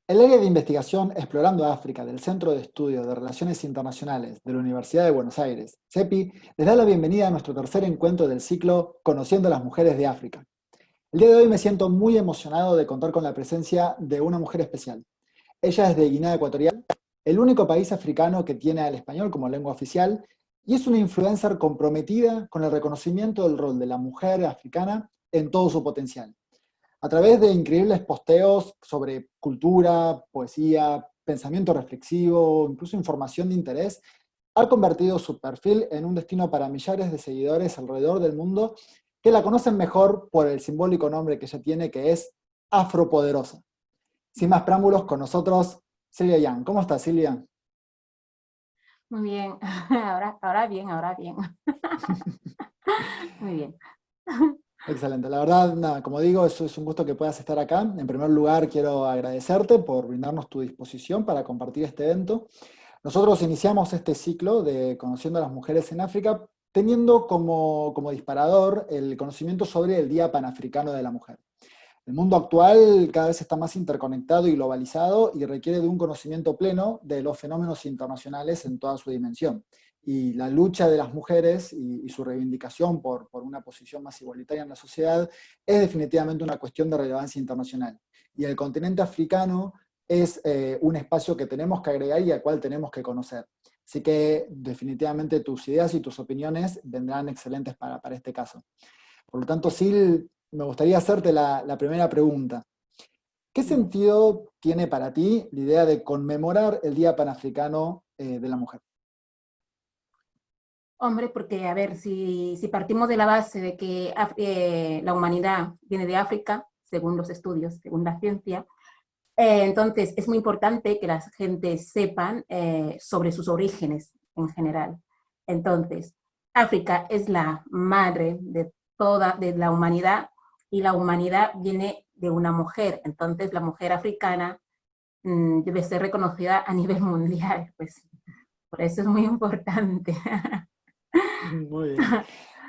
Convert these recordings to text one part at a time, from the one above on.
El área de investigación Explorando África del Centro de Estudios de Relaciones Internacionales de la Universidad de Buenos Aires, CEPI, les da la bienvenida a nuestro tercer encuentro del ciclo Conociendo a las Mujeres de África. El día de hoy me siento muy emocionado de contar con la presencia de una mujer especial. Ella es de Guinea Ecuatorial, el único país africano que tiene al español como lengua oficial, y es una influencer comprometida con el reconocimiento del rol de la mujer africana en todo su potencial. A través de increíbles posteos sobre cultura, poesía, pensamiento reflexivo, incluso información de interés, ha convertido su perfil en un destino para millares de seguidores alrededor del mundo que la conocen mejor por el simbólico nombre que ella tiene, que es Afropoderosa. Sin más preámbulos, con nosotros Silvia Yang. ¿Cómo estás, Silvia? Muy bien, ahora bien, ahora bien. Muy bien. Excelente. La verdad, nada, como digo, es un gusto que puedas estar acá. En primer lugar, quiero agradecerte por brindarnos tu disposición para compartir este evento. Nosotros iniciamos este ciclo de Conociendo a las Mujeres en África teniendo como disparador el conocimiento sobre el Día Panafricano de la Mujer. El mundo actual cada vez está más interconectado y globalizado y requiere de un conocimiento pleno de los fenómenos internacionales en toda su dimensión. Y la lucha de las mujeres y su reivindicación por una posición más igualitaria en la sociedad es definitivamente una cuestión de relevancia internacional. Y el continente africano es un espacio que tenemos que agregar y al cual tenemos que conocer. Así que definitivamente tus ideas y tus opiniones vendrán excelentes para este caso. Por lo tanto, Sil, me gustaría hacerte la primera pregunta. ¿Qué Bien. sentido tiene para ti la idea de conmemorar el Día Panafricano de la Mujer? Hombre, porque a ver, si partimos de la base de que la humanidad viene de África, según los estudios, según la ciencia, entonces es muy importante que la gente sepan sobre sus orígenes en general. Entonces, África es la madre de toda de la humanidad y la humanidad viene de una mujer. Entonces, la mujer africana debe ser reconocida a nivel mundial, pues por eso es muy importante. Muy bien.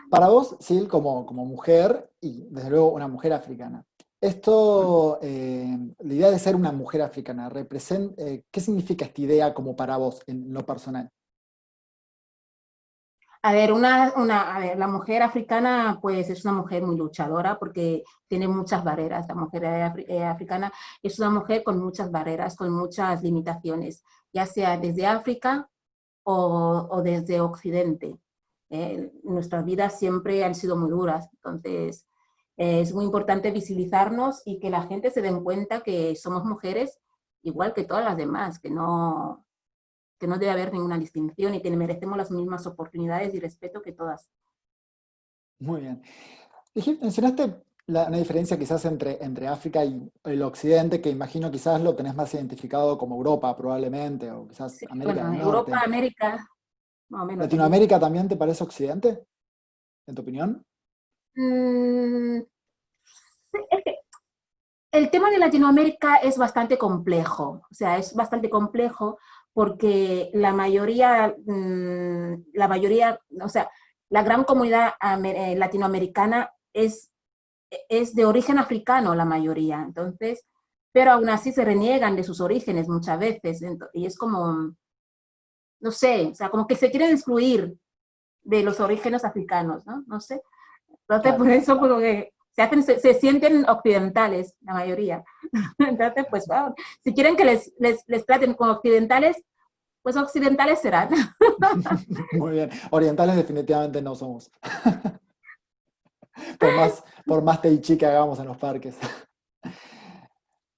Para vos, Sil, como mujer, y desde luego una mujer africana, la idea de ser una mujer africana, ¿qué significa esta idea como para vos en lo personal? A ver, a ver, la mujer africana pues es una mujer muy luchadora porque tiene muchas barreras. La mujer africana es una mujer con muchas barreras, con muchas limitaciones, ya sea desde África o desde Occidente. Nuestras vidas siempre han sido muy duras, entonces es muy importante visibilizarnos y que la gente se den cuenta que somos mujeres igual que todas las demás, que no debe haber ninguna distinción y que merecemos las mismas oportunidades y respeto que todas. Muy bien. Mencionaste una diferencia quizás entre África y el Occidente, que imagino quizás lo tenés más identificado como Europa probablemente, o quizás Sí, América bueno, del Europa, Norte. América, más o menos lo mismo. ¿Latinoamérica también te parece Occidente, en tu opinión? Mm, sí, es que el tema de Latinoamérica es bastante complejo, o sea, es bastante complejo porque o sea, la gran comunidad latinoamericana es de origen africano la mayoría, entonces, pero aún así se reniegan de sus orígenes muchas veces, y es como, no sé, o sea, como que se quieren excluir de los orígenes africanos, ¿no? No sé. Entonces, por Claro. eso, porque se sienten occidentales, la mayoría. Entonces, pues, wow, si quieren que les traten como occidentales, pues occidentales serán. Muy bien. Orientales definitivamente no somos. Por más tai chi que hagamos en los parques.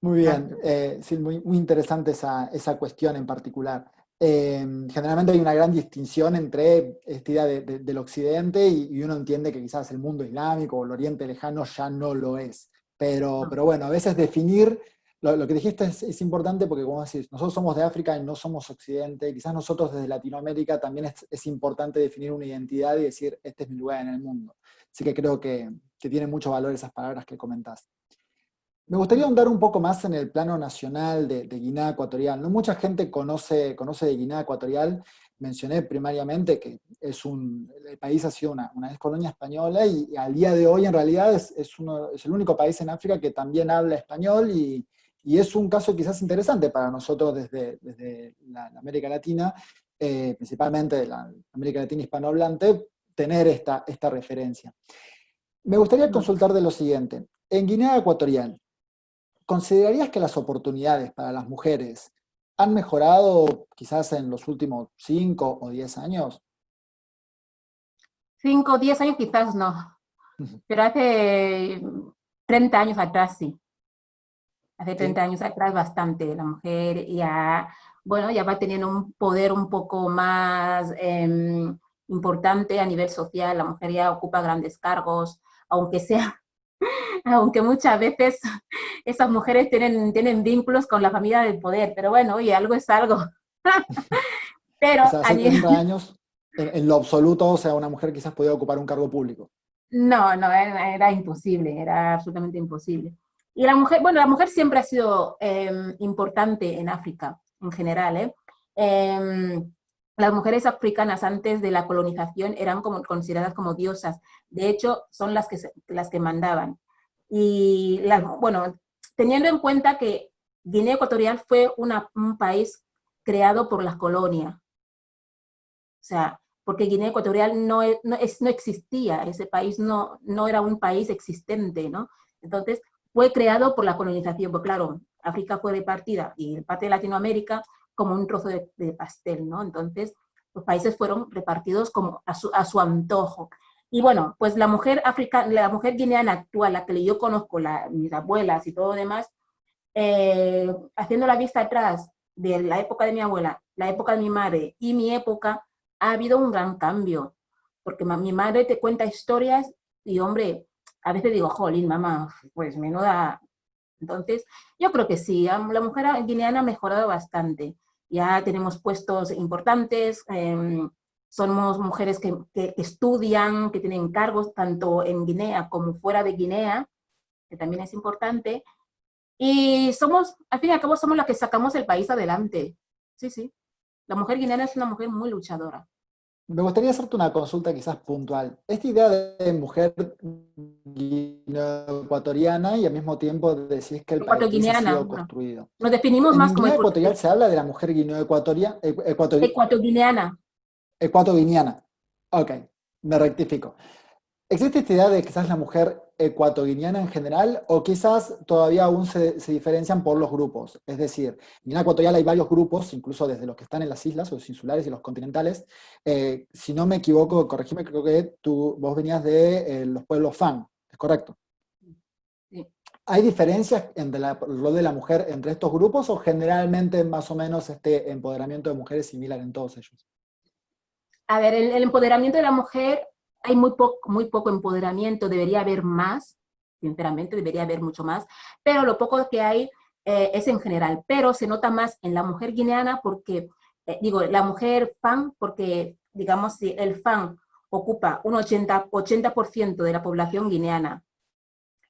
Muy bien, Exacto. sí, muy interesante esa cuestión en particular. Generalmente hay una gran distinción entre esta idea del occidente y uno entiende que quizás el mundo islámico o el oriente lejano ya no lo es. No, Pero bueno, a veces definir, lo que dijiste es importante porque como decís, nosotros somos de África y no somos occidente, quizás nosotros desde Latinoamérica también es importante definir una identidad y decir, este es mi lugar en el mundo. Así que creo que tiene mucho valor esas palabras que comentás. Me gustaría no. ahondar un poco más en el plano nacional de Guinea Ecuatorial. No mucha gente conoce de Guinea Ecuatorial. Mencioné primariamente que el país ha sido una vez colonia española y al día de hoy en realidad es el único país en África que también habla español y Y es un caso quizás interesante para nosotros desde la América Latina, principalmente la América Latina hispanohablante, tener esta referencia. Me gustaría consultar de lo siguiente. En Guinea Ecuatorial, ¿considerarías que las oportunidades para las mujeres han mejorado quizás en los últimos 5 o 10 años? 5 o 10 años quizás no, pero hace 30 años atrás sí. Hace 30 Sí. años atrás bastante. La mujer ya, bueno, ya va teniendo un poder un poco más importante a nivel social. La mujer ya ocupa grandes cargos, aunque sea, aunque muchas veces esas mujeres tienen vínculos con la familia del poder, pero bueno, oye, algo es algo. Pero O sea, a hace nivel, 30 años, en lo absoluto, o sea, una mujer quizás podía ocupar un cargo público. no, no, era imposible, era absolutamente imposible. Y la mujer, bueno, la mujer siempre ha sido importante en África, en general, ¿eh? Eh, las mujeres africanas antes de la colonización eran como, consideradas como diosas. De hecho, son las que mandaban. Y, bueno, teniendo en cuenta que Guinea Ecuatorial fue un país creado por las colonias. O sea, porque Guinea Ecuatorial no existía, ese país no era un país existente, ¿no? Entonces, fue creado por la colonización, porque claro, África fue repartida y parte de Latinoamérica como un trozo de pastel, ¿no? Entonces, los países fueron repartidos como a su antojo. Y bueno, pues la mujer africana, la mujer guineana actual, la que yo conozco, mis abuelas y todo lo demás, haciendo la vista atrás de la época de mi abuela, la época de mi madre y mi época, ha habido un gran cambio, porque mi madre te cuenta historias y, hombre, a veces digo, jolín, mamá, pues menuda. Entonces, yo creo que sí, la mujer guineana ha mejorado bastante. Ya tenemos puestos importantes, somos mujeres que estudian, que tienen cargos tanto en Guinea como fuera de Guinea, que también es importante. Y somos, al fin y al cabo, somos las que sacamos el país adelante. Sí, sí. La mujer guineana es una mujer muy luchadora. Me gustaría hacerte una consulta quizás puntual. Esta idea de mujer guineoecuatoriana y al mismo tiempo decís que el país ha Ecuatoguineana, sido bueno, construido. nos definimos En más como Guinea Ecuatorial se habla de la mujer guineoecuatoriana, ecuatoguineana. ecuatoguineana. Ok, me rectifico. ¿Existe esta idea de quizás la mujer ecuatoguineana en general o quizás todavía aún se diferencian por los grupos? Es decir, en Guinea Ecuatorial hay varios grupos, incluso desde los que están en las islas, los insulares y los continentales. Si no me equivoco, corregime, creo que vos venías de los pueblos Fan, ¿es correcto? Sí. ¿Hay diferencias entre el rol de la mujer entre estos grupos o generalmente más o menos este empoderamiento de mujeres es similar en todos ellos? A ver, el empoderamiento de la mujer, hay muy poco empoderamiento, debería haber más, sinceramente, debería haber mucho más, pero lo poco que hay es en general, pero se nota más en la mujer guineana porque, digo, la mujer fan, porque, digamos, si el fan ocupa un 80% de la población guineana,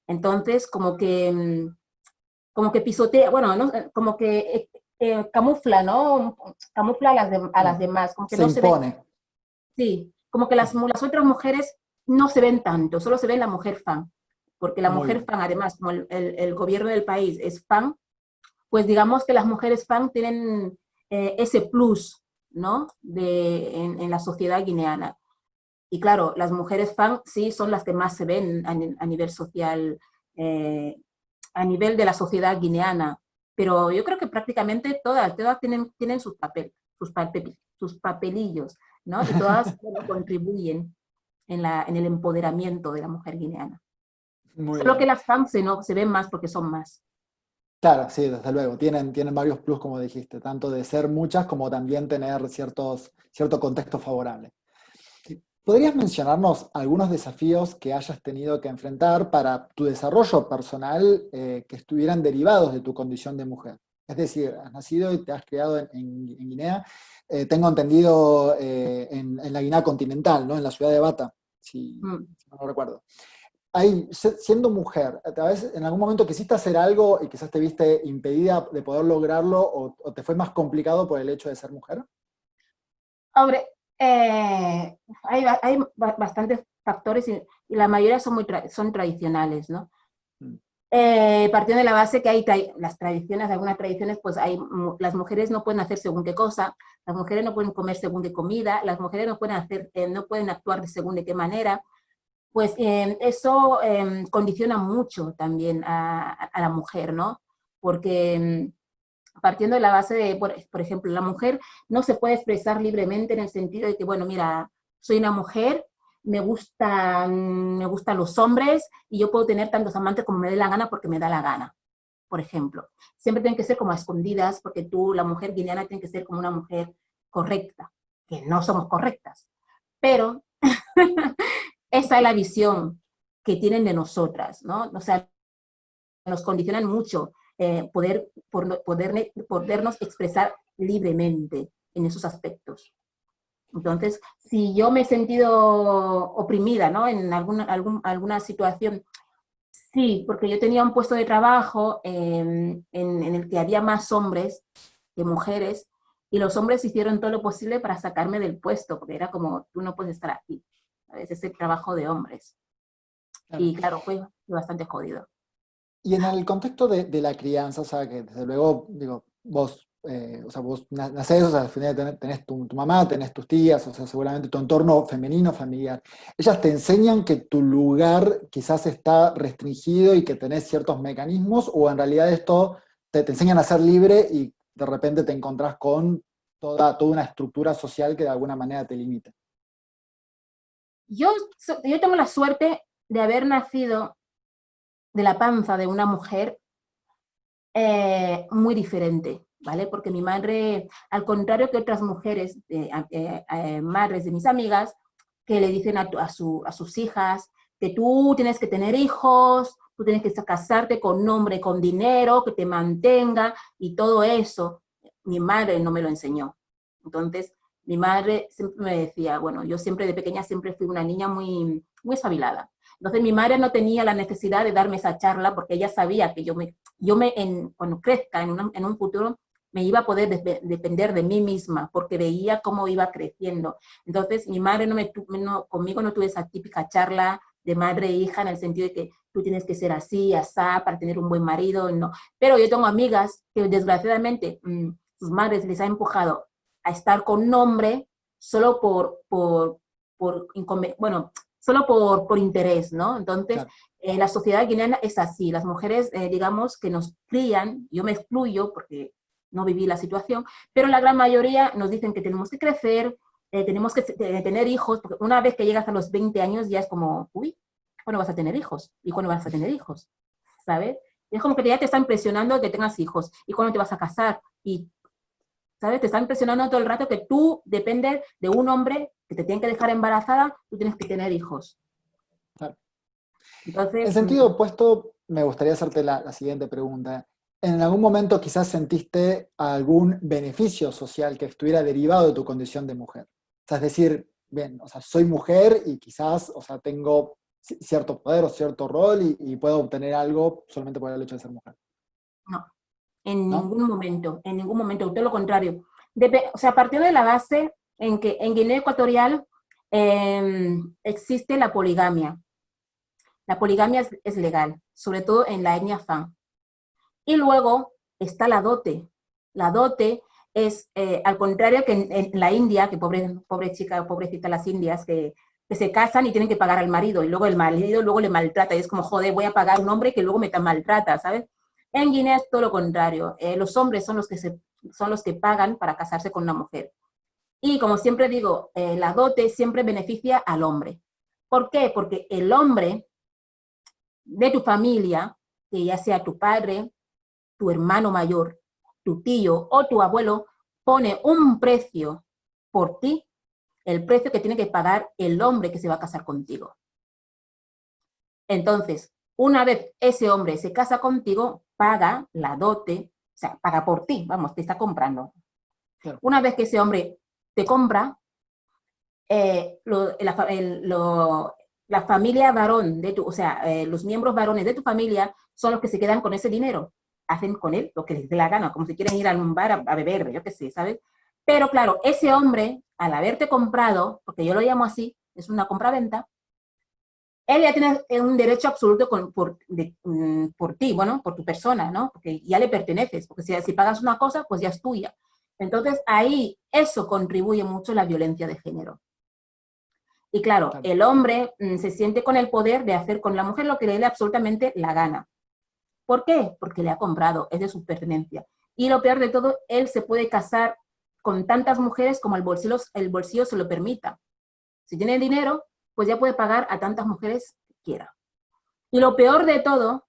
entonces como que pisotea, bueno, ¿no? Como que camufla, ¿no? Camufla a las demás, como que Se no se ve. impone. Sí, como que las otras mujeres no se ven tanto, solo se ve la mujer fan, porque la Muy mujer bien. fan, además, como el gobierno del país es fan, pues digamos que las mujeres fan tienen ese plus, ¿no? En la sociedad guineana. Y claro, las mujeres fan sí son las que más se ven a nivel social, eh, a nivel de la sociedad guineana, pero yo creo que prácticamente todas tienen sus papelillos, ¿no? Y todas bueno, contribuyen en el empoderamiento de la mujer guineana. Muy Solo que bien. las fans se ven más porque son más. Claro, sí, desde luego. Tienen varios plus, como dijiste, tanto de ser muchas como también tener cierto contexto favorable. ¿Podrías mencionarnos algunos desafíos que hayas tenido que enfrentar para tu desarrollo personal que estuvieran derivados de tu condición de mujer? Es decir, has nacido y te has criado en Guinea, tengo entendido en la Guinea continental, ¿no? En la ciudad de Bata, Mm. si no lo recuerdo. Siendo mujer, a vez en algún momento quisiste hacer algo y quizás te viste impedida de poder lograrlo o te fue más complicado por el hecho de ser mujer? Hombre, hay bastantes factores y la mayoría son tradicionales, ¿no? Partiendo de la base que hay las tradiciones, algunas tradiciones, pues las mujeres no pueden hacer según qué cosa, las mujeres no pueden comer según qué comida, las mujeres no pueden no pueden actuar de según de qué manera, pues eso condiciona mucho también a la mujer, ¿no? Porque partiendo de la base de, por ejemplo, la mujer no se puede expresar libremente en el sentido de que, bueno, mira, soy una mujer, me gustan los hombres y yo puedo tener tantos amantes como me dé la gana porque me da la gana, por ejemplo. Siempre tienen que ser como a escondidas porque tú, la mujer guineana, tiene que ser como una mujer correcta, que no somos correctas. Pero esa es la visión que tienen de nosotras, ¿no? O sea, nos condicionan mucho podernos expresar libremente en esos aspectos. Entonces, si yo me he sentido oprimida, ¿no? En alguna situación, sí, porque yo tenía un puesto de trabajo en el que había más hombres que mujeres, y los hombres hicieron todo lo posible para sacarme del puesto, porque era como, tú no puedes estar aquí, ¿sabes? Es el trabajo de hombres. Claro. Y claro, fue bastante jodido. Y en el contexto de la crianza, o sea, que desde luego, digo, vos, o sea, vos nacés, o sea, al final tenés tu mamá, tenés tus tías, o sea, seguramente tu entorno femenino, familiar. Ellas te enseñan que tu lugar quizás está restringido y que tenés ciertos mecanismos, o en realidad esto te enseñan a ser libre y de repente te encontrás con toda una estructura social que de alguna manera te limita. Yo, yo tengo la suerte de haber nacido de la panza de una mujer muy diferente, ¿vale? Porque mi madre, al contrario que otras mujeres, madres de mis amigas, que le dicen a sus hijas que tú tienes que tener hijos, tú tienes que casarte con un hombre con dinero, que te mantenga y todo eso. Mi madre no me lo enseñó. Entonces, mi madre siempre me decía, bueno, yo siempre de pequeña siempre fui una niña muy espabilada. Entonces mi madre no tenía la necesidad de darme esa charla porque ella sabía que cuando crezca en un futuro, me iba a poder depender de mí misma, porque veía cómo iba creciendo. Entonces, mi madre conmigo no tuvo esa típica charla de madre e hija en el sentido de que tú tienes que ser así, asá, para tener un buen marido, no. Pero yo tengo amigas que desgraciadamente sus madres les ha empujado a estar con un hombre solo bueno, solo por interés, ¿no? Entonces, Claro. la sociedad guineana es así. Las mujeres, digamos, que nos crían, yo me excluyo porque no viví la situación, pero la gran mayoría nos dicen que tenemos que crecer, tenemos que tener hijos, porque una vez que llegas a los 20 años ya es como, uy, ¿cuándo vas a tener hijos? ¿Y cuándo vas a tener hijos? ¿Sabes? Y es como que ya te están presionando que tengas hijos. ¿Y cuándo te vas a casar? Y, ¿sabes? Te están presionando todo el rato que tú dependes de un hombre que te tiene que dejar embarazada, tú tienes que tener hijos. Claro. En Entonces, sentido opuesto, me gustaría hacerte la siguiente pregunta. ¿En algún momento quizás sentiste algún beneficio social que estuviera derivado de tu condición de mujer? O sea, es decir, bien, o sea, soy mujer y quizás, o sea, tengo cierto poder o cierto rol y puedo obtener algo solamente por el hecho de ser mujer, no, ¿no? en ningún momento, todo lo contrario. O sea, partiendo de la base en que en Guinea Ecuatorial existe la poligamia. La poligamia es legal, sobre todo en la etnia Fan. Y luego está la dote. La dote es, al contrario que en la India, que pobre chica, pobrecita las indias, que se casan y tienen que pagar al marido, y luego el marido luego le maltrata, y es como, joder, voy a pagar a un hombre que luego me maltrata, ¿sabes? En Guinea es todo lo contrario. Los hombres son los que pagan para casarse con una mujer. Y como siempre digo, la dote siempre beneficia al hombre. ¿Por qué? Porque el hombre de tu familia, que ya sea tu padre, tu hermano mayor, tu tío o tu abuelo, pone un precio por ti, el precio que tiene que pagar el hombre que se va a casar contigo. Entonces, una vez ese hombre se casa contigo, paga la dote, o sea, paga por ti, vamos, te está comprando. Claro. Una vez que ese hombre te compra, la familia varón de o sea, los miembros varones de tu familia son los que se quedan con ese dinero. Hacen con él lo que les dé la gana, como si quieren ir a un bar a beber, yo qué sé, ¿sabes? Pero claro, ese hombre, al haberte comprado, porque yo lo llamo así, es una compra-venta, él ya tiene un derecho absoluto por ti, bueno, por tu persona, ¿no? Porque ya le perteneces, porque si pagas una cosa, pues ya es tuya. Entonces, ahí eso contribuye mucho a la violencia de género. Y claro, Claro. el hombre se siente con el poder de hacer con la mujer lo que le dé absolutamente la gana. ¿Por qué? Porque le ha comprado, es de su pertenencia. Y lo peor de todo, él se puede casar con tantas mujeres como el bolsillo se lo permita. Si tiene dinero, pues ya puede pagar a tantas mujeres que quiera. Y lo peor de todo,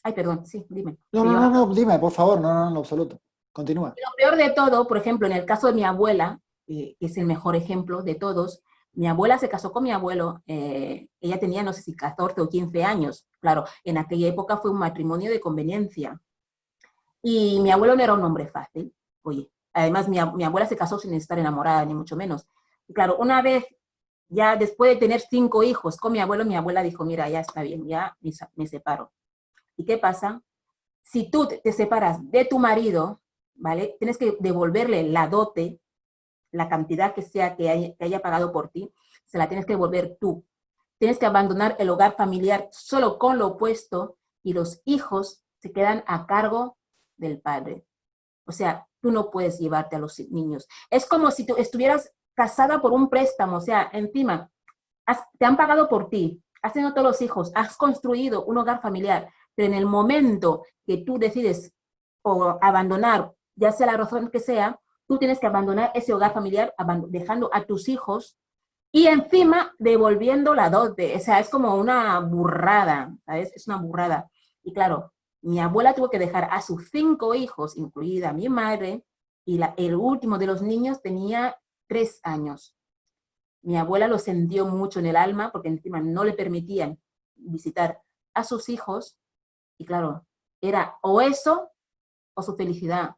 ay, perdón, sí, dime. No, Que no, yo, no, no, dime, por favor, no, no, en lo absoluto. Continúa. lo peor de todo, por ejemplo, en el caso de mi abuela, que es el mejor ejemplo de todos, mi abuela se casó con mi abuelo, ella tenía no sé si 14 o 15 años, claro, en aquella época fue un matrimonio de conveniencia. Y mi abuelo no era un hombre fácil, oye, además mi abuela se casó sin estar enamorada, ni mucho menos. Y claro, una vez, ya después de tener 5 hijos con mi abuela dijo, mira, ya está bien, ya me separo. ¿Y qué pasa? Si tú te separas de tu marido, ¿vale? Tienes que devolverle la dote, la cantidad que sea que haya pagado por ti, se la tienes que devolver tú. Tienes que abandonar el hogar familiar solo con lo opuesto y los hijos se quedan a cargo del padre. O sea, tú no puedes llevarte a los niños. Es como si tú estuvieras casada por un préstamo, o sea, encima, te han pagado por ti, has tenido todos los hijos, has construido un hogar familiar, pero en el momento que tú decides o abandonar, ya sea la razón que sea, tú tienes que abandonar ese hogar familiar, dejando a tus hijos y encima devolviendo la dote. O sea, es como una burrada, ¿sabes? Es una burrada. Y claro, mi abuela tuvo que dejar a sus 5 hijos, incluida mi madre, y el último de los niños tenía 3 años. Mi abuela lo sintió mucho en el alma porque encima no le permitían visitar a sus hijos y claro, era o eso o su felicidad,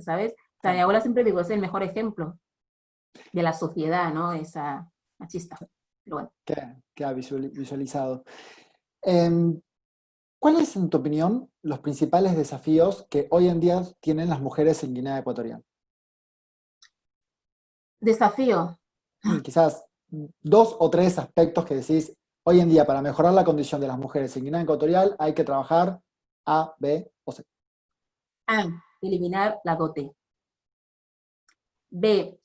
¿sabes? O sea, mi Claro. abuela siempre digo, es el mejor ejemplo de la sociedad, ¿no? Esa machista. Pero bueno. Queda visualizado. Em, ¿Cuáles, en tu opinión, los principales desafíos que hoy en día tienen las mujeres en Guinea Ecuatorial? Desafío. Y quizás 2 o 3 aspectos que decís, hoy en día para mejorar la condición de las mujeres en Guinea Ecuatorial hay que trabajar A, B o C. A, eliminar la dote. B,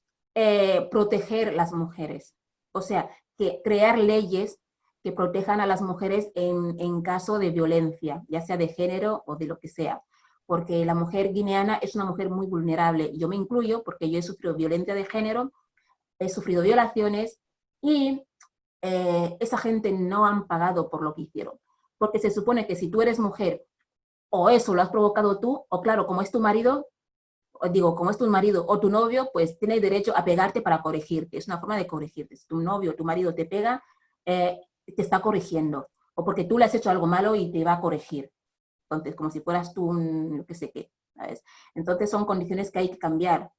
proteger las mujeres. O sea, que crear leyes que protejan a las mujeres en caso de violencia, ya sea de género o de lo que sea. Porque la mujer guineana es una mujer muy vulnerable. Yo me incluyo porque yo he sufrido violencia de género, he sufrido violaciones y esa gente no han pagado por lo que hicieron. Porque se supone que si tú eres mujer, o eso lo has provocado tú, o claro, como es tu marido, digo, como es tu marido o tu novio, pues tiene derecho a pegarte para corregirte. Es una forma de corregirte. Si tu novio o tu marido te pega, te está corrigiendo. O porque tú le has hecho algo malo y te va a corregir. Entonces, como si fueras tú un, no sé qué, ¿sabes? Entonces, son condiciones que hay que cambiar.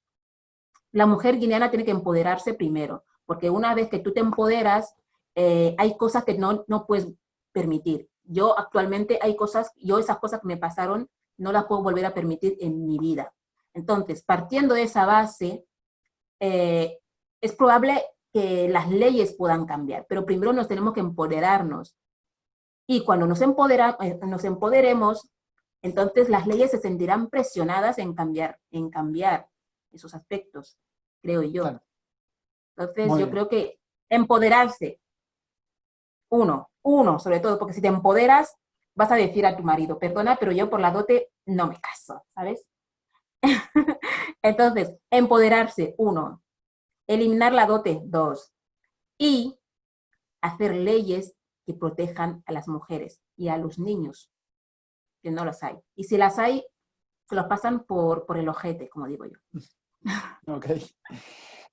La mujer guineana tiene que empoderarse primero, porque una vez que tú te empoderas, hay cosas que no puedes permitir. Yo actualmente hay cosas, yo esas cosas que me pasaron, no las puedo volver a permitir en mi vida. Entonces, partiendo de esa base, eh, es probable que las leyes puedan cambiar, pero primero nos tenemos que empoderarnos. Y cuando nos empoderemos, entonces las leyes se sentirán presionadas en cambiar esos aspectos, creo yo. Claro, Entonces, muy yo bien. creo que empoderarse, uno, sobre todo, porque si te empoderas, vas a decir a tu marido, perdona, pero yo por la dote no me caso, ¿sabes? Entonces, empoderarse, uno, eliminar la dote, dos, y hacer leyes que protejan a las mujeres y a los niños, que no las hay. Y si las hay, se los pasan por el ojete, como digo yo. Ok.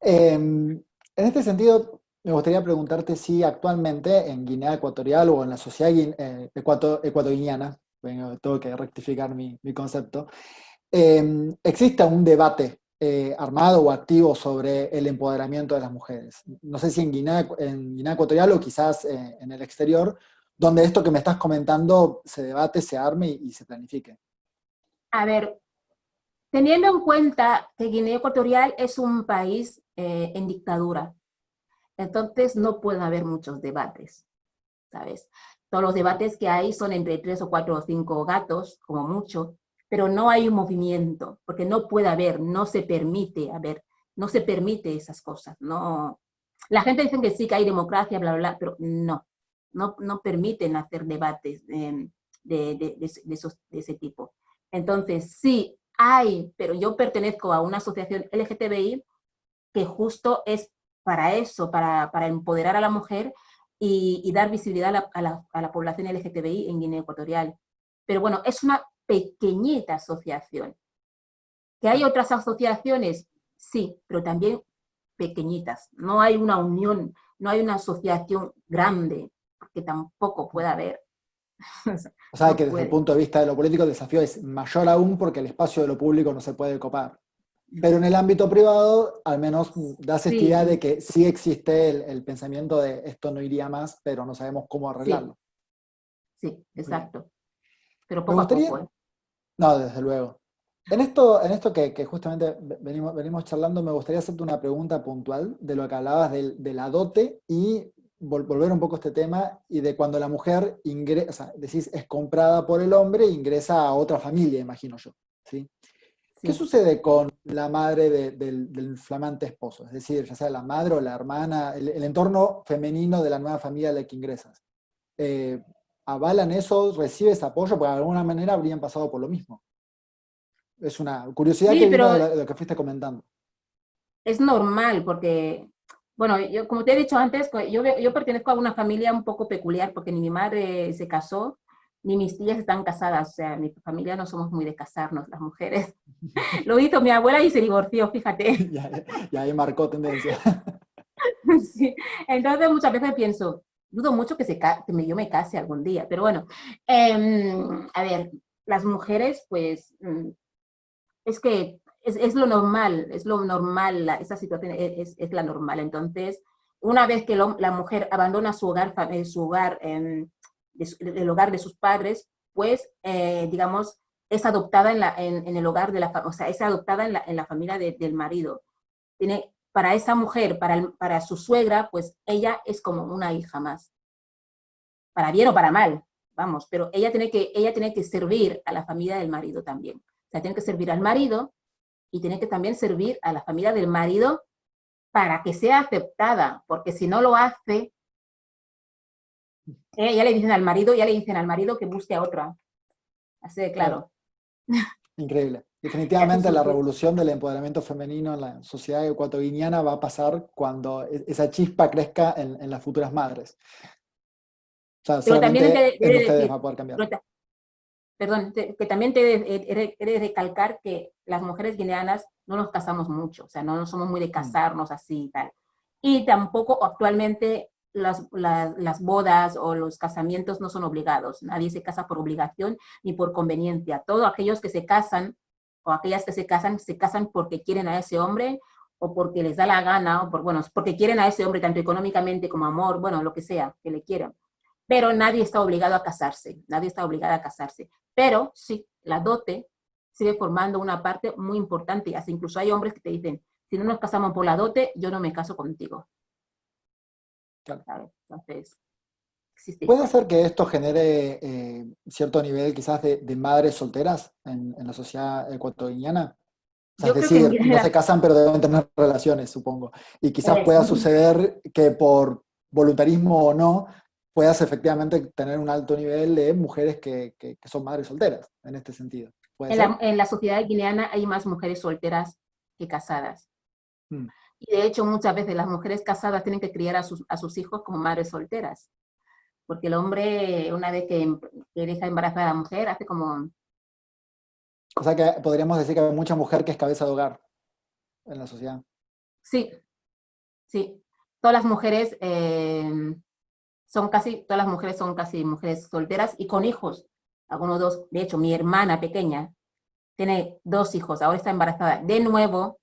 En este sentido, me gustaría preguntarte si actualmente en Guinea Ecuatorial o en la sociedad ecuatoguineana, bueno, tengo que rectificar mi concepto, existe un debate armado o activo sobre el empoderamiento de las mujeres. No sé si en Guinea Ecuatorial o quizás en el exterior, donde esto que me estás comentando se debate, se arme y se planifique. A ver, teniendo en cuenta que Guinea Ecuatorial es un país en dictadura, entonces no pueden haber muchos debates. ¿sabes? Todos los debates que hay son entre 3 o 4 o 5 gatos, como mucho, pero no hay un movimiento, porque no puede haber, no se permite haber, no se permite esas cosas, no. La gente dice que sí, que hay democracia, bla, bla, bla, pero no permiten hacer debates de ese tipo. Entonces, sí, hay, pero yo pertenezco a una asociación LGTBI que justo es para eso, para empoderar a la mujer y dar visibilidad a la población LGTBI en Guinea Ecuatorial. Pero bueno, es una pequeñita asociación. ¿Que hay otras asociaciones? Sí, pero también pequeñitas. No hay una unión, no hay una asociación grande, que tampoco puede haber. O sea que No desde el puede. punto de vista de lo político el desafío es mayor aún porque el espacio de lo público no se puede copar. Pero en el ámbito privado, al menos das esta Sí, idea de que sí existe el pensamiento de esto no iría más, pero no sabemos cómo sí, arreglarlo. sí, Muy bien. exacto. Pero Me poco a gustaría, poco, ¿eh? no, desde luego. En esto que justamente venimos charlando, me gustaría hacerte una pregunta puntual de lo que hablabas de la dote y volver un poco a este tema y de cuando la mujer ingresa, o sea, decís, es comprada por el hombre e ingresa a otra familia, imagino yo. ¿Sí? ¿Qué Sí. sucede con la madre del flamante esposo? Es decir, ya sea la madre o la hermana, el entorno femenino de la nueva familia a la que ingresas. Eh, ¿Avalan eso? ¿Recibes apoyo? Porque de alguna manera habrían pasado por lo mismo. Es una curiosidad que Sí, vino pero de lo que fuiste comentando. es normal porque, bueno, yo como te he dicho antes, yo pertenezco a una familia un poco peculiar porque ni mi madre se casó, ni mis tías están casadas, o sea, mi familia no somos muy de casarnos, las mujeres. Lo hizo mi abuela y se divorció, fíjate. Y ahí marcó tendencia. Sí. Entonces muchas veces pienso, dudo mucho yo me case algún día, pero bueno, a ver, las mujeres, pues, es que es lo normal, esa situación es la normal. Entonces, una vez que la mujer abandona su hogar el hogar de sus padres, pues, digamos, es adoptada en el hogar o sea, es adoptada en la familia del marido. Para esa mujer, para su suegra, pues ella es como una hija más, para bien o para mal, vamos, pero ella tiene que servir a la familia del marido también. O sea, tiene que servir al marido y tiene que también servir a la familia del marido para que sea aceptada, porque si no lo hace, ya le dicen al marido que busque a otra. Así de Claro, claro. increíble. Y hace Definitivamente la revolución del empoderamiento femenino en la sociedad ecuatoguineana va a pasar cuando esa chispa crezca en las futuras madres. O sea, pero también solamente he en de ustedes va decir, a poder cambiar. pero perdón, que también he de recalcar que las mujeres guineanas no nos casamos mucho, o sea, no somos muy de Mm. casarnos así y tal. Y tampoco actualmente las bodas o los casamientos no son obligados. Nadie se casa por obligación ni por conveniencia. Todos aquellos que se casan o aquellas que se casan porque quieren a ese hombre o porque les da la gana, bueno, porque quieren a ese hombre tanto económicamente como amor, bueno, lo que sea, que le quieran. Pero nadie está obligado a casarse, nadie está obligado a casarse. Pero sí, la dote sigue formando una parte muy importante. Hasta incluso hay hombres que te dicen, si no nos casamos por la dote, yo no me caso contigo. Claro. ¿Sabes? Entonces, existe ¿Puede esta. ser que esto genere cierto nivel quizás de madres solteras en la sociedad ecuatoriana? O sea, es Yo creo que en decir, no general, se casan pero deben tener relaciones, supongo. Y quizás pueda suceder que por voluntarismo o no, puedas efectivamente tener un alto nivel de mujeres que son madres solteras, en este sentido. ¿Puede ser? en la sociedad guineana hay más mujeres solteras que casadas. Mm. Y de hecho, muchas veces las mujeres casadas tienen que criar a sus hijos como madres solteras. Porque el hombre, una vez que deja embarazada a la mujer, hace como. O sea que podríamos decir que hay mucha mujer que es cabeza de hogar en la sociedad. Sí, sí. Todas las mujeres todas las mujeres son casi mujeres solteras y con hijos. Algunos dos. De hecho, mi hermana pequeña tiene 2 hijos, ahora está embarazada de nuevo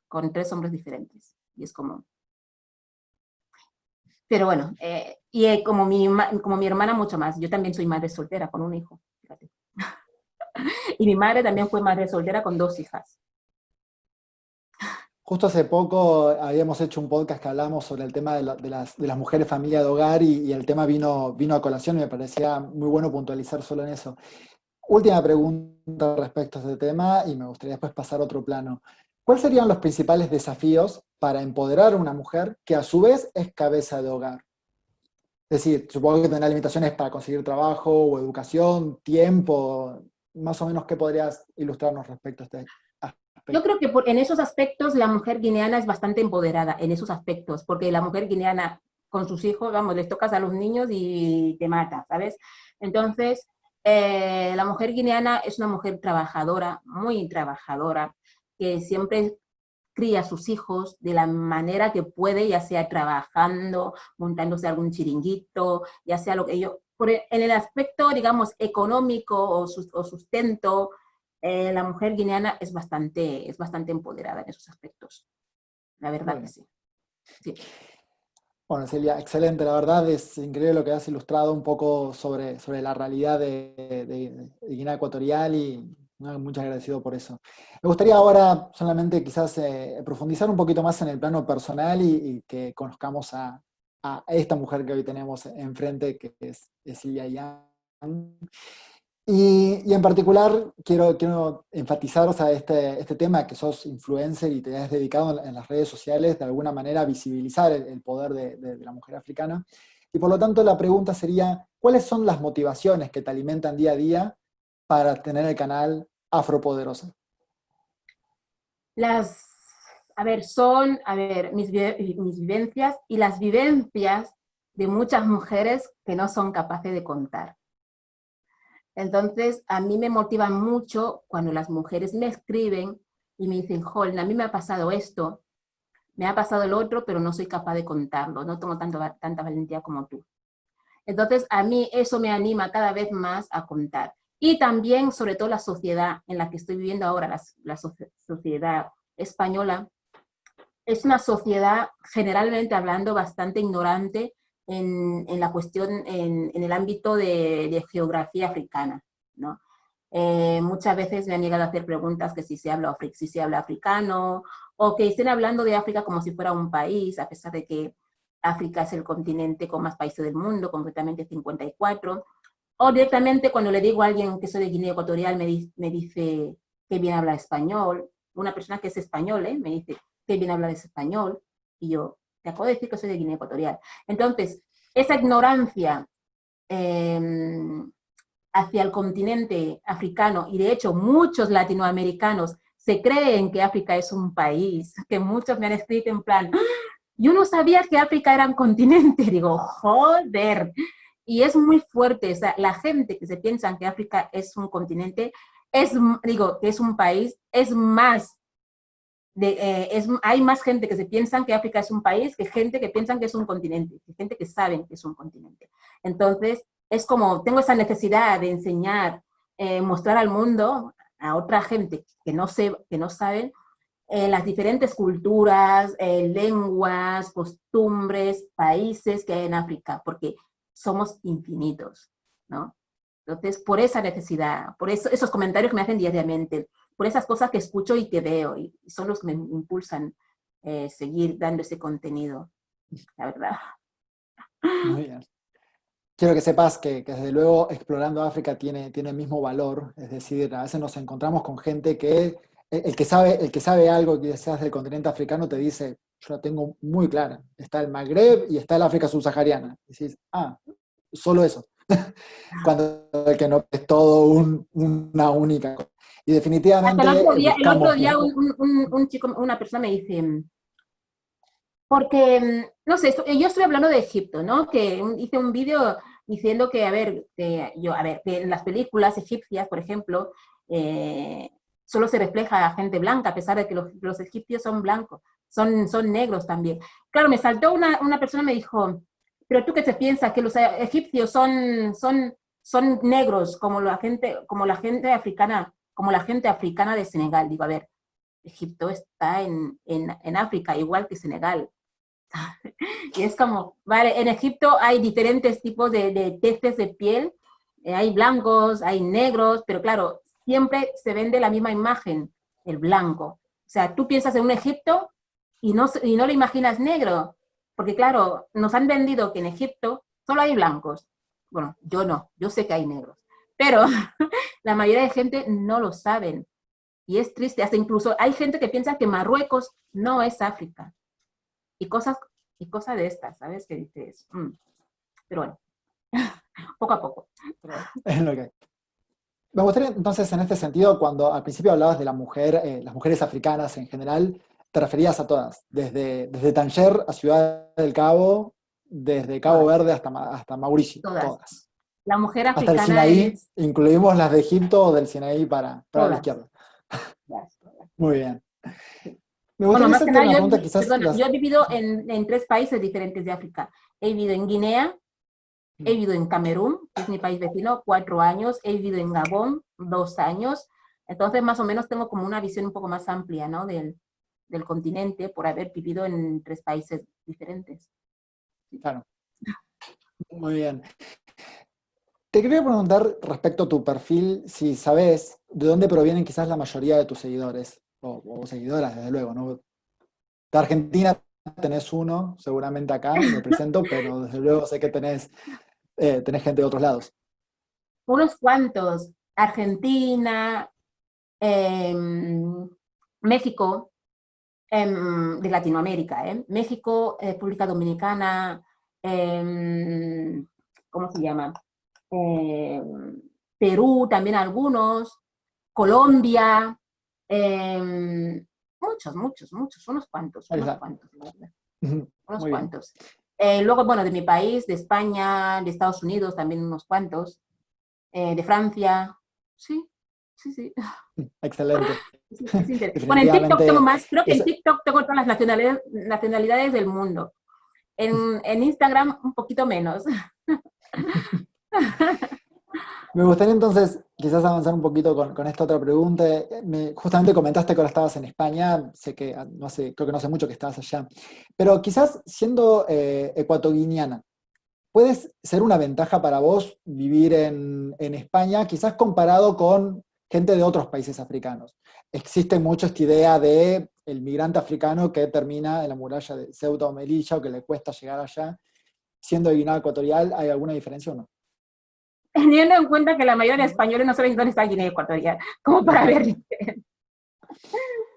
con 3 hombres diferentes. Y es como. Pero bueno, como mi hermana mucho más. Yo también soy madre soltera con un hijo. Fíjate. Y mi madre también fue madre soltera con 2 hijas. Justo hace poco habíamos hecho un podcast que hablamos sobre el tema de las mujeres familia de hogar y el tema vino a colación y me parecía muy bueno puntualizar solo en eso. Última pregunta respecto a este tema y me gustaría después pasar a otro plano. ¿Cuáles serían los principales desafíos para empoderar a una mujer que a su vez es cabeza de hogar? Es decir, supongo que tendrá limitaciones para conseguir trabajo o educación, tiempo, más o menos, ¿qué podrías ilustrarnos respecto a este Yo aspecto? creo que en esos aspectos la mujer guineana es bastante empoderada, en esos aspectos, porque la mujer guineana con sus hijos, vamos, les tocas a los niños y te mata, ¿sabes? Entonces, la mujer guineana es una mujer trabajadora, muy trabajadora, que siempre cría a sus hijos de la manera que puede, ya sea trabajando, montándose algún chiringuito, ya sea lo que yo, en el aspecto, digamos, económico o sustento, la mujer guineana es bastante empoderada en esos aspectos. La Muy verdad que bien. sí. Sí. Bueno, Celia, excelente, la verdad es increíble lo que has ilustrado un poco sobre la realidad de Guinea Ecuatorial y ¿no? Muchas agradecido por eso. Me gustaría ahora solamente quizás profundizar un poquito más en el plano personal y que conozcamos a esta mujer que hoy tenemos enfrente, que es Celia Yang. Y en particular quiero enfatizar, o sea, este tema que sos influencer y te has dedicado en las redes sociales de alguna manera a visibilizar el poder de la mujer africana. Y por lo tanto la pregunta sería, ¿cuáles son las motivaciones que te alimentan día a día para tener el canal Afropoderosa? Las, a ver, mis vivencias y las vivencias de muchas mujeres que no son capaces de contar. Entonces, a mí me motiva mucho cuando las mujeres me escriben y me dicen, Jol, a mí me ha pasado esto, me ha pasado el otro, pero no soy capaz de contarlo, no tengo tanta valentía como tú. Entonces, a mí eso me anima cada vez más a contar. Y también, sobre todo, la sociedad en la que estoy viviendo ahora, la sociedad española, es una sociedad, generalmente hablando, bastante ignorante en la cuestión, en el ámbito de geografía africana, ¿no? Muchas veces me han llegado a hacer preguntas que si se habla africano, o que estén hablando de África como si fuera un país, a pesar de que África es el continente con más países del mundo, concretamente 54. O directamente cuando le digo a alguien que soy de Guinea Ecuatorial, me dice que bien habla español. Una persona que es español, me dice que bien habla español. Y yo, te acabo de decir que soy de Guinea Ecuatorial. Entonces, esa ignorancia eh, hacia el continente africano, y de hecho muchos latinoamericanos se creen que África es un país, que muchos me han escrito en plan, yo no sabía que África era un continente, digo, joder, y es muy fuerte, o sea, la gente que se piensa que África es un continente, digo, que es un país, es más, hay más gente que se piensa que África es un país que gente que piensa que es un continente, que gente que sabe que es un continente. Entonces, es como, tengo esa necesidad de enseñar, mostrar al mundo, a otra gente que no saben, las diferentes culturas, lenguas, costumbres, países que hay en África, porque somos infinitos, ¿no? Entonces, por esa necesidad, por eso, esos comentarios que me hacen diariamente, por esas cosas que escucho y que veo, y son los que me impulsan seguir dando ese contenido, la verdad. Muy bien. Quiero que sepas que desde luego explorando África tiene el mismo valor, es decir, a veces nos encontramos con gente que el que sabe algo quizás del continente africano te dice, yo la tengo muy clara, está el Magreb y está el África subsahariana. Y decís, solo eso. Cuando el que no es todo una única cosa. Y Hasta definitivamente el otro buscamos, día un chico, una persona me dice, porque, no sé, yo estoy hablando de Egipto, ¿no? Que hice un vídeo diciendo que, a ver, que en las películas egipcias, por ejemplo, solo se refleja a gente blanca, a pesar de que los egipcios son blancos, son negros también. Claro, me saltó una persona y me dijo, pero tú qué te piensas, que los egipcios son negros como la gente africana, como la gente africana de Senegal. Digo, a ver, Egipto está en África, igual que Senegal. Y es como, vale, en Egipto hay diferentes tipos de teces de piel, hay blancos, hay negros, pero claro, siempre se vende la misma imagen, el blanco. O sea, tú piensas en un Egipto y no lo imaginas negro, porque claro, nos han vendido que en Egipto solo hay blancos. Bueno, yo no, yo sé que hay negros, pero la mayoría de gente no lo saben. Y es triste, hasta incluso hay gente que piensa que Marruecos no es África. Y cosas, y cosas de estas, ¿sabes? Que dices, pero bueno, poco a poco. Es lo que hay. Me gustaría entonces, en este sentido, cuando al principio hablabas de la mujer, las mujeres africanas en general, te referías a todas, desde Tanger a Ciudad del Cabo, desde Cabo Todas, Verde hasta Mauricio, todas. todas. La mujer Hasta el africana Sinaí, es incluimos las de Egipto o del Sinaí para la todas. izquierda. Todas. Muy bien. Me Bueno, gustaría más que hacerte nada, una pregunta, quizás perdona, las... yo he vivido en 3 países diferentes de África. He vivido en Guinea, he vivido en Camerún, que es mi país vecino, 4 años. He vivido en Gabón, 2 años. Entonces, más o menos tengo como una visión un poco más amplia, ¿no? Del continente por haber vivido en 3 países diferentes. Claro, muy bien. Te quería preguntar respecto a tu perfil, si sabes de dónde provienen quizás la mayoría de tus seguidores, o seguidoras, desde luego, ¿no? De Argentina tenés uno, seguramente acá, y me presento, pero desde luego sé que tenés gente de otros lados. Unos cuantos. Argentina, México, de Latinoamérica, ¿eh? México, República Dominicana, ¿cómo se llama? Eh, Perú, también algunos, Colombia, muchos, muchos, muchos, Ahí unos está. cuantos, la verdad, Ujú, unos muy bien. cuantos. Luego, bueno, de mi país, de España, de Estados Unidos, también unos cuantos, de Francia, sí, sí, sí. Excelente. Es interesante. Bueno, en TikTok tengo Definitivamente. más, creo que en es- TikTok tengo todas las nacionalidades del mundo. En Instagram un poquito menos. Me gustaría entonces quizás avanzar un poquito con esta otra pregunta. Justamente comentaste que ahora estabas en España, sé que no sé, creo que no hace mucho que estabas allá, pero quizás siendo ecuatoguineana, ¿puedes ser una ventaja para vos vivir en España, quizás comparado con gente de otros países africanos? Existe mucho esta idea de el migrante africano que termina en la muralla de Ceuta o Melilla o que le cuesta llegar allá. Siendo de Guinea Ecuatorial, ¿hay alguna diferencia o no? Teniendo en cuenta que la mayoría de españoles no saben dónde está Guinea Ecuatorial, como para ver,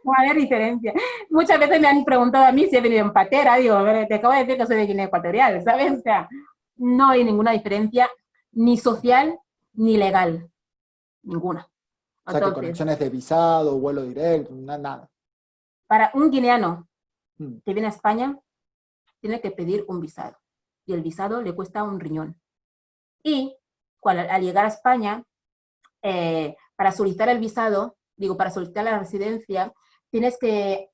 como haber diferencia. Muchas veces me han preguntado a mí si he venido en patera, digo, a ver, te acabo de decir que soy de Guinea Ecuatorial, ¿sabes? O sea, no hay ninguna diferencia, ni social, ni legal, ninguna. O sea, que Entonces, conexiones de visado, vuelo directo, nada. para un guineano Mm, que viene a España, tiene que pedir un visado. Y el visado le cuesta un riñón. Y al llegar a España, para solicitar el visado, digo, para solicitar la residencia, tienes que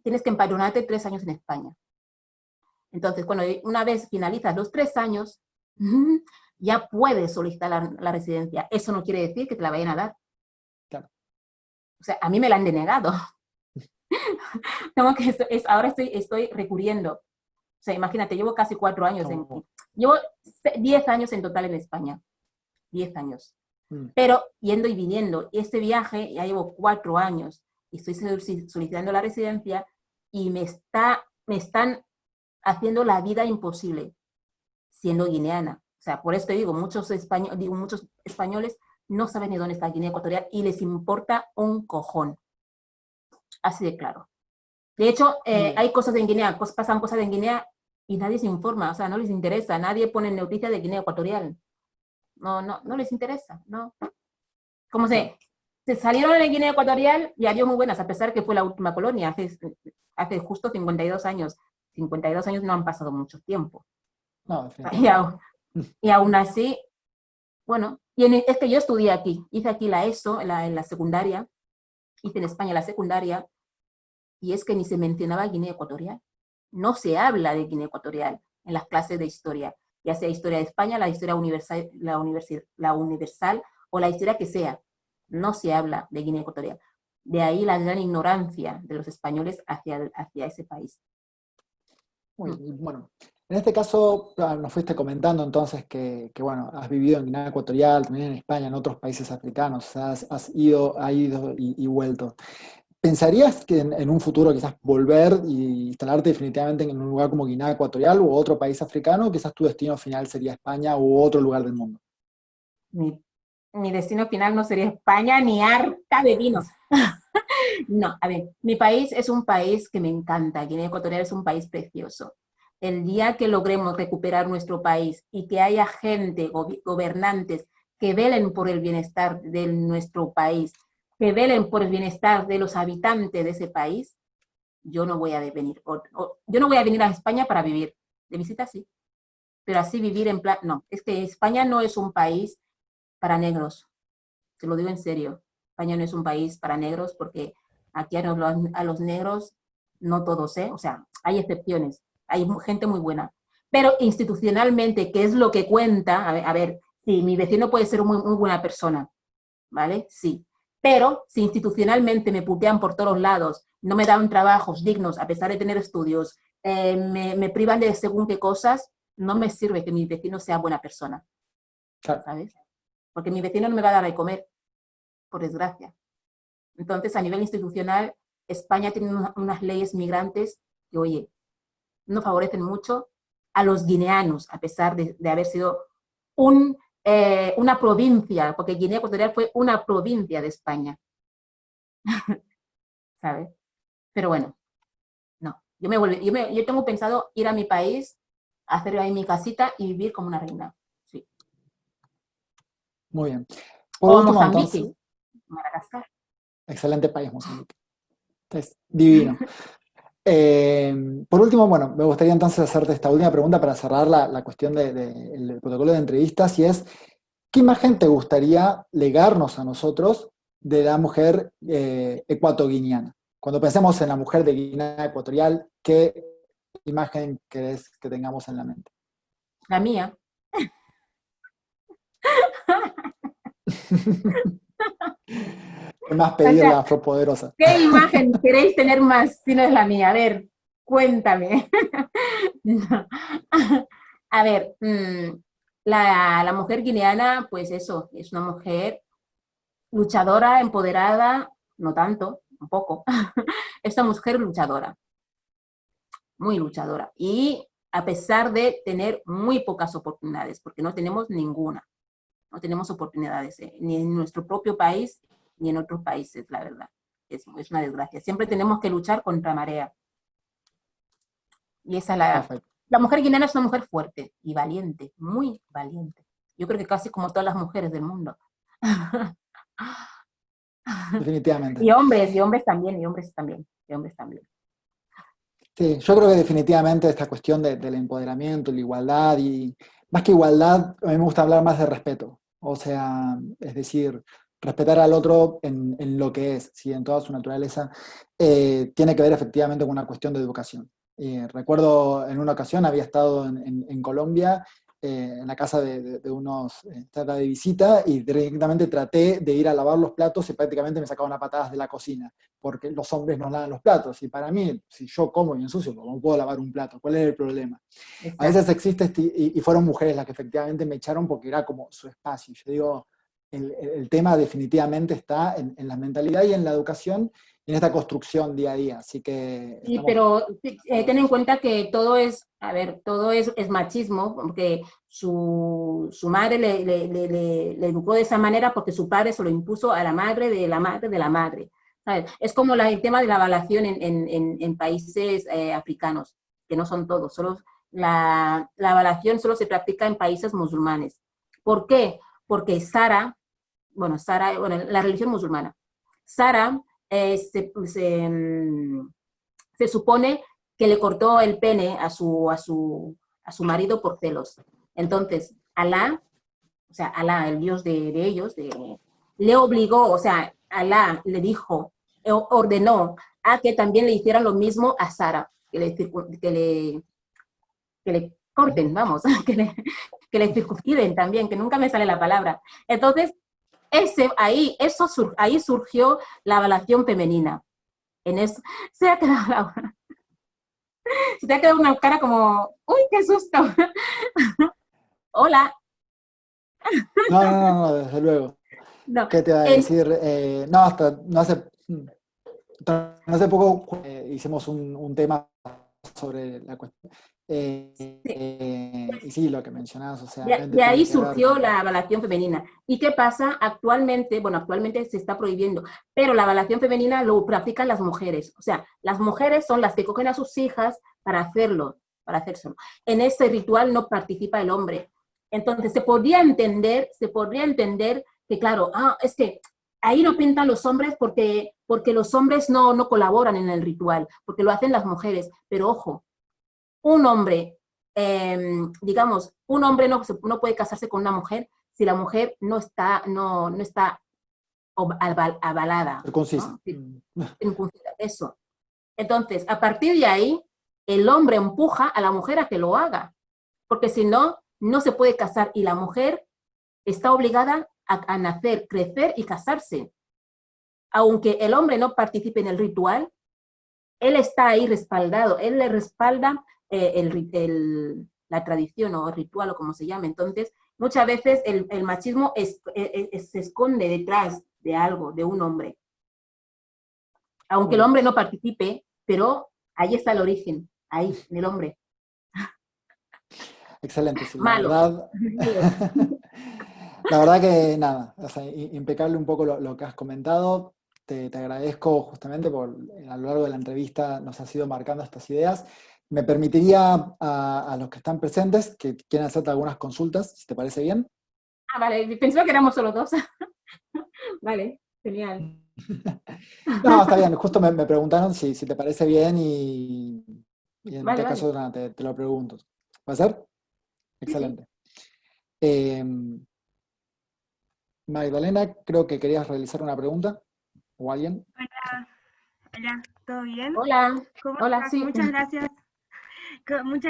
empadronarte 3 años en España. Entonces, cuando una vez finalizas los 3 años, ya puedes solicitar la residencia. Eso no quiere decir que te la vayan a dar. claro. O sea, a mí me la han denegado. Tengo que, ahora estoy recurriendo. O sea, imagínate, llevo casi 4 años Como, llevo 10 años en total en España. 10 años. mm, Pero yendo y viniendo, este viaje ya llevo 4 años y estoy solicitando la residencia y me están haciendo la vida imposible siendo guineana. O sea, por eso te digo, muchos españoles no saben ni dónde está Guinea Ecuatorial y les importa un cojón. Así de claro. De hecho, muy bien. hay cosas en Guinea, pasan cosas en Guinea y nadie se informa, o sea, no les interesa, nadie pone noticia de Guinea Ecuatorial. No, no, no les interesa, no. Como Claro. se salieron de Guinea Ecuatorial y adiós muy buenas, a pesar que fue la última colonia, hace justo 52 años. 52 años no han pasado mucho tiempo. No, Y, definitivamente. aún, y aún así, bueno, es que yo estudié aquí, hice aquí la ESO en la secundaria, hice en España la secundaria, y es que ni se mencionaba Guinea Ecuatorial. No se habla de Guinea Ecuatorial en las clases de historia, ya sea historia de España, la historia universal, la universal o la historia que sea. No se habla de Guinea Ecuatorial. De ahí la gran ignorancia de los españoles hacia ese país. Bueno, en este caso nos fuiste comentando entonces bueno, has vivido en Guinea Ecuatorial, también en España, en otros países africanos, has ido y vuelto. ¿Pensarías que en un futuro quizás volver y instalarte definitivamente en un lugar como Guinea Ecuatorial u otro país africano, o quizás tu destino final sería España u otro lugar del mundo? Mi, mi destino final no sería España ni harta de vino. No, a ver, mi país es un país que me encanta. Guinea Ecuatorial es un país precioso. El día que logremos recuperar nuestro país y que haya gente, gobernantes, que velen por el bienestar de nuestro país, que velen por el bienestar de los habitantes de ese país, yo no voy a venir. Yo no voy a venir a España para vivir. De visita sí, pero así vivir en plan, no. Es que España no es un país para negros. Te lo digo en serio. España no es un país para negros porque aquí a los negros, no todos, ¿eh? O sea, hay excepciones, hay gente muy buena. Pero institucionalmente, ¿qué es lo que cuenta? A ver, sí, mi vecino puede ser muy buena persona, ¿vale? Sí. Pero si institucionalmente me putean por todos lados, no me dan trabajos dignos a pesar de tener estudios, me privan de según qué cosas, no me sirve que mi vecino sea buena persona, Claro. ¿sabes? Porque mi vecino no me va a dar de comer, por desgracia. Entonces, a nivel institucional, España tiene unas leyes migrantes que, oye, no favorecen mucho a los guineanos, a pesar de haber sido una provincia, porque Guinea Ecuatorial fue una provincia de España, ¿sabes? Pero bueno, no. Yo tengo pensado ir a mi país, hacer ahí mi casita y vivir como una reina. Sí. Muy bien. O Por a último, Mozambique, entonces, Madagascar. excelente país, Mozambique. Es divino. Por último, bueno, me gustaría entonces hacerte esta última pregunta para cerrar la cuestión del protocolo de entrevistas, y es, ¿qué imagen te gustaría legarnos a nosotros de la mujer ecuatoguineana? Cuando pensemos en la mujer de Guinea Ecuatorial, ¿qué imagen crees que tengamos en la mente? La mía. ¿Qué más O pedirle a sea, la afropoderosa? ¿qué imagen queréis tener más si no es la mía? A ver, cuéntame. No. A ver, la mujer guineana, pues eso, es una mujer luchadora, empoderada, no tanto, un poco. Es una mujer luchadora, muy luchadora. Y a pesar de tener muy pocas oportunidades, porque no tenemos ninguna, no tenemos oportunidades, ni en nuestro propio país, ni en otros países, la verdad. Es una desgracia. Siempre tenemos que luchar contra marea. Y esa es Perfecto. la mujer guineana es una mujer fuerte y valiente, muy valiente. Yo creo que casi como todas las mujeres del mundo. Definitivamente. Y hombres también, y hombres también, y hombres también. Sí, yo creo que definitivamente esta cuestión del empoderamiento, la igualdad, y más que igualdad, a mí me gusta hablar más de respeto. O sea, es decir, respetar al otro en lo que es, ¿sí? En toda su naturaleza, tiene que ver efectivamente con una cuestión de educación. Recuerdo en una ocasión había estado en Colombia, en la casa de unos, estaba de visita, y directamente traté de ir a lavar los platos y prácticamente me sacaban a patadas de la cocina porque los hombres no lavan los platos. Y para mí, si yo como y ensucio, ¿cómo puedo lavar un plato? ¿Cuál es el problema? A veces Exacto. existe, y fueron mujeres las que efectivamente me echaron porque era como su espacio. Yo digo, el tema definitivamente está en la mentalidad y en la educación y en esta construcción día a día. Así que Sí, estamos pero ten en todos. cuenta que todo es, a ver, todo es machismo, porque su madre le educó de esa manera porque su padre se lo impuso a la madre de la madre de la madre. ¿Sabes? Es como el tema de la evaluación en países africanos, que no son todos, solo la evaluación solo se practica en países musulmanes. ¿Por qué? Porque bueno, la religión musulmana. Sara se supone que le cortó el pene a su marido por celos. Entonces, Alá, o sea, Alá, el dios de ellos, le obligó, o sea, Alá le dijo, ordenó a que también le hicieran lo mismo a Sara, que le corten, vamos, que le circunciden también, que nunca me sale la palabra. Entonces, ahí surgió la evaluación femenina. En eso se ha quedado se te ha quedado una cara como, uy, qué susto. Hola. No, no, no, no, desde luego. No, ¿Qué te va a en, decir? No, hasta no hace. hace poco hicimos un tema sobre la cuestión. Sí. Y sí, lo que mencionabas, o sea, De realmente ahí tiene que ver surgió con... la evaluación femenina. ¿Y qué pasa actualmente? Bueno, actualmente se está prohibiendo, pero la evaluación femenina lo practican las mujeres. O sea, las mujeres son las que cogen a sus hijas para hacerlo, para hacérselo. En ese ritual no participa el hombre. Entonces, se podría entender que, claro, es que ahí no pintan los hombres porque los hombres no colaboran en el ritual, porque lo hacen las mujeres. Pero ojo, un hombre, digamos, un hombre no puede casarse con una mujer si la mujer no está avalada, Circuncisa. ¿no? Eso. Entonces, a partir de ahí, el hombre empuja a la mujer a que lo haga, porque si no, no se puede casar y la mujer está obligada a nacer, crecer y casarse. Aunque el hombre no participe en el ritual, él está ahí respaldado, él le respalda la tradición o ritual o como se llame. Entonces, muchas veces el machismo se esconde detrás de algo, de un hombre. Aunque el hombre no participe, pero ahí está el origen, ahí, en el hombre. Excelente, sí, la Malo. verdad. La verdad que nada, o sea, impecable un poco lo que has comentado. Te agradezco justamente por a lo largo de la entrevista nos has ido marcando estas ideas. Me permitiría a los que están presentes que quieran hacerte algunas consultas, si te parece bien. Vale, pensaba que éramos solo dos. Vale, genial. No, está bien, justo me preguntaron si te parece bien y en Vale, tal vale. caso nada, te lo pregunto. ¿Va a ser? Sí, sí. Excelente. Eh, Magdalena, creo que querías realizar una pregunta, o alguien. Hola, hola, ¿todo bien? Hola, ¿Cómo hola, estás? sí. Muchas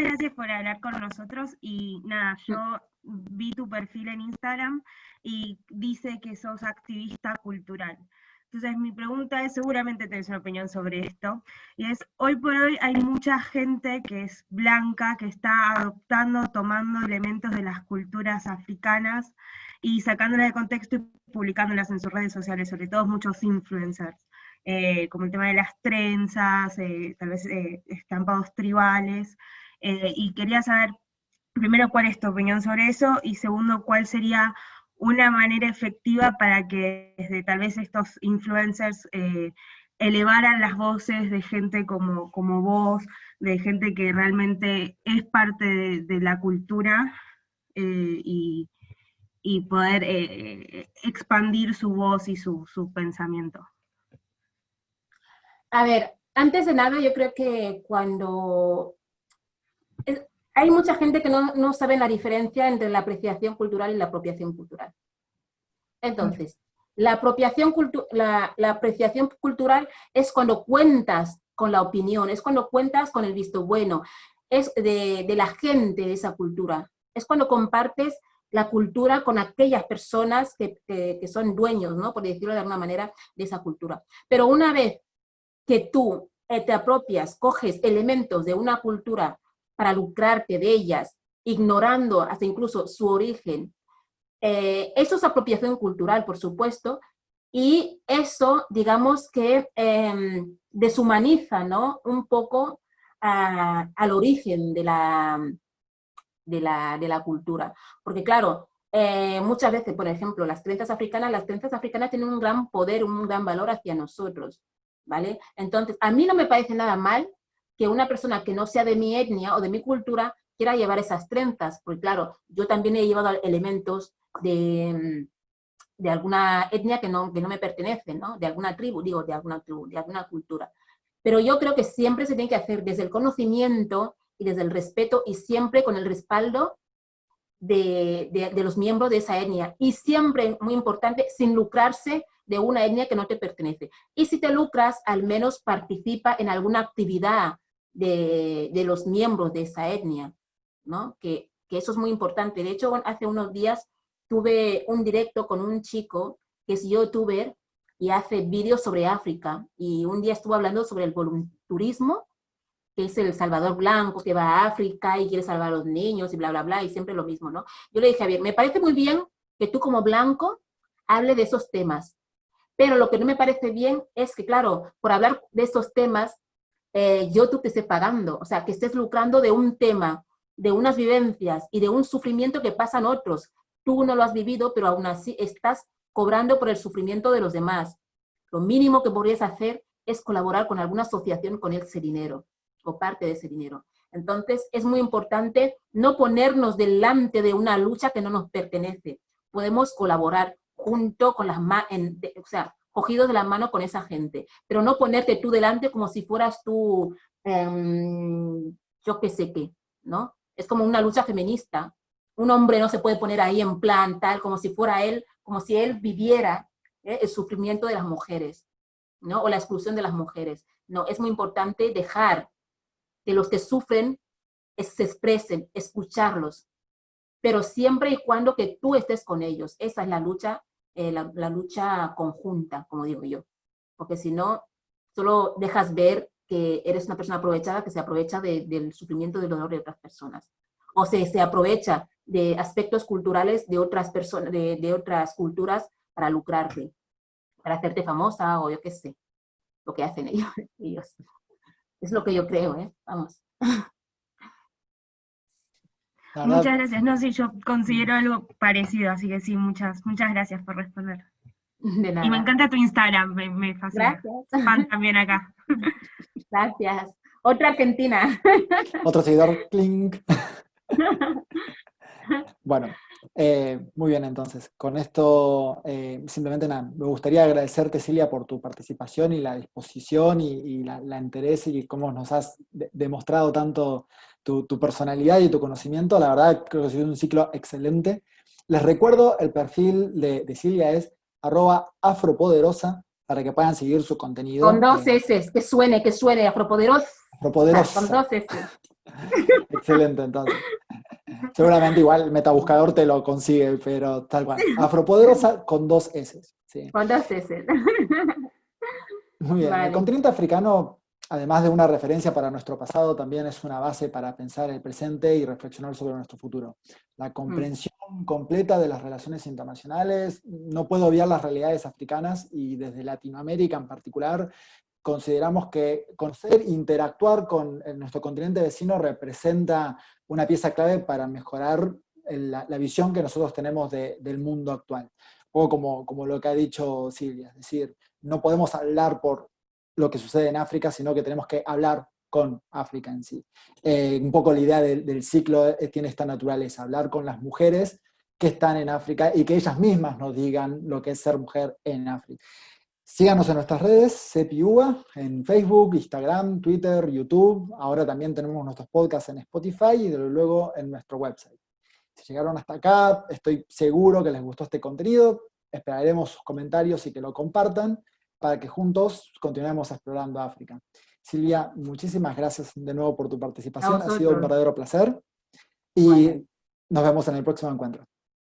gracias por hablar con nosotros y nada, yo vi tu perfil en Instagram y dice que sos activista cultural. Entonces mi pregunta es, seguramente tenés una opinión sobre esto, y es, hoy por hoy hay mucha gente que es blanca, que está adoptando, tomando elementos de las culturas africanas y sacándolas de contexto y publicándolas en sus redes sociales, sobre todo muchos influencers. Como el tema de las trenzas, tal vez estampados tribales, y quería saber, primero, cuál es tu opinión sobre eso, y segundo, cuál sería una manera efectiva para que desde tal vez estos influencers elevaran las voces de gente como vos, de gente que realmente es parte de la cultura, y, y poder expandir su voz y su pensamiento. A ver, antes de nada, yo creo que hay mucha gente que no sabe la diferencia entre la apreciación cultural y la apropiación cultural. Entonces, la apreciación cultural es cuando cuentas con la opinión, es cuando cuentas con el visto bueno, es de la gente de esa cultura, es cuando compartes la cultura con aquellas personas que son dueños, ¿no? Por decirlo de alguna manera, de esa cultura. Pero una vez que tú te apropias, coges elementos de una cultura para lucrarte de ellas, ignorando hasta incluso su origen, eso es apropiación cultural, por supuesto, y eso, digamos que deshumaniza, ¿no? Un poco al origen de la cultura. Porque claro, muchas veces, por ejemplo, las trenzas africanas tienen un gran poder, un gran valor hacia nosotros, ¿vale? Entonces, a mí no me parece nada mal que una persona que no sea de mi etnia o de mi cultura quiera llevar esas trenzas, porque claro, yo también he llevado elementos de alguna etnia que no me pertenece, ¿no? De alguna tribu, digo, de alguna cultura. Pero yo creo que siempre se tiene que hacer desde el conocimiento y desde el respeto y siempre con el respaldo de los miembros de esa etnia. Y siempre, muy importante, sin lucrarse de una etnia que no te pertenece. Y si te lucras, al menos participa en alguna actividad de los miembros de esa etnia, ¿no? Que eso es muy importante. De hecho, hace unos días tuve un directo con un chico que es youtuber y hace vídeos sobre África. Y un día estuvo hablando sobre el volunturismo, que es el salvador blanco que va a África y quiere salvar a los niños y bla, bla, bla, y siempre lo mismo, ¿no? Yo le dije, a ver, me parece muy bien que tú como blanco hable de esos temas, Pero lo que no me parece bien es que, claro, por hablar de estos temas, YouTube te esté pagando, o sea, que estés lucrando de un tema, de unas vivencias y de un sufrimiento que pasan otros. Tú no lo has vivido, pero aún así estás cobrando por el sufrimiento de los demás. Lo mínimo que podrías hacer es colaborar con alguna asociación con ese dinero, o parte de ese dinero. Entonces, es muy importante no ponernos delante de una lucha que no nos pertenece. Podemos colaborar junto con las manos, o sea, cogidos de la mano con esa gente, pero no ponerte tú delante como si fueras tú, yo qué sé qué, ¿no? Es como una lucha feminista. Un hombre no se puede poner ahí en plan tal, como si fuera él, como si él viviera el sufrimiento de las mujeres, ¿no? O la exclusión de las mujeres. No, es muy importante dejar que los que sufren se expresen, escucharlos, pero siempre y cuando que tú estés con ellos. Esa es la lucha, la lucha conjunta, como digo yo, porque si no, solo dejas ver que eres una persona aprovechada que se aprovecha del sufrimiento y del dolor de otras personas, o se aprovecha de aspectos culturales de otras personas, de otras culturas para lucrarte, para hacerte famosa, o yo qué sé, lo que hacen ellos. Es lo que yo creo, vamos. Muchas gracias. No, sí, yo considero algo parecido, así que sí, muchas gracias por responder. De nada. Y me encanta tu Instagram, me fascina. Gracias. Fan también acá. Gracias. Otra argentina. Otro seguidor, clink. Bueno, muy bien entonces. Con esto, simplemente nada, me gustaría agradecerte, Silvia, por tu participación y la disposición y la interés y cómo nos has demostrado tanto tu personalidad y tu conocimiento. La verdad, creo que ha sido un ciclo excelente. Les recuerdo, el perfil de Silvia es @afropoderosa para que puedan seguir su contenido. Con 2 S, que suene, Afropoderosa. Afropoderosa. Con 2 S. Excelente, entonces. Seguramente igual el metabuscador te lo consigue, pero tal cual. Afropoderosa con 2 S. ¿Sí? Con 2 S. Muy bien. Vale. El continente africano, además de una referencia para nuestro pasado, también es una base para pensar el presente y reflexionar sobre nuestro futuro. La comprensión completa de las relaciones internacionales, no puedo obviar las realidades africanas y desde Latinoamérica en particular, consideramos que conocer, interactuar con nuestro continente vecino representa una pieza clave para mejorar la visión que nosotros tenemos del mundo actual. Un poco como lo que ha dicho Silvia, es decir, no podemos hablar por lo que sucede en África, sino que tenemos que hablar con África en sí. Un poco la idea del ciclo tiene esta naturaleza, hablar con las mujeres que están en África y que ellas mismas nos digan lo que es ser mujer en África. Síganos en nuestras redes, CEPIUBA, en Facebook, Instagram, Twitter, YouTube. Ahora también tenemos nuestros podcasts en Spotify y desde luego en nuestro website. Si llegaron hasta acá, estoy seguro que les gustó este contenido. Esperaremos sus comentarios y que lo compartan para que juntos continuemos explorando África. Silvia, muchísimas gracias de nuevo por tu participación. Ha sido un verdadero placer. Y nos vemos en el próximo encuentro.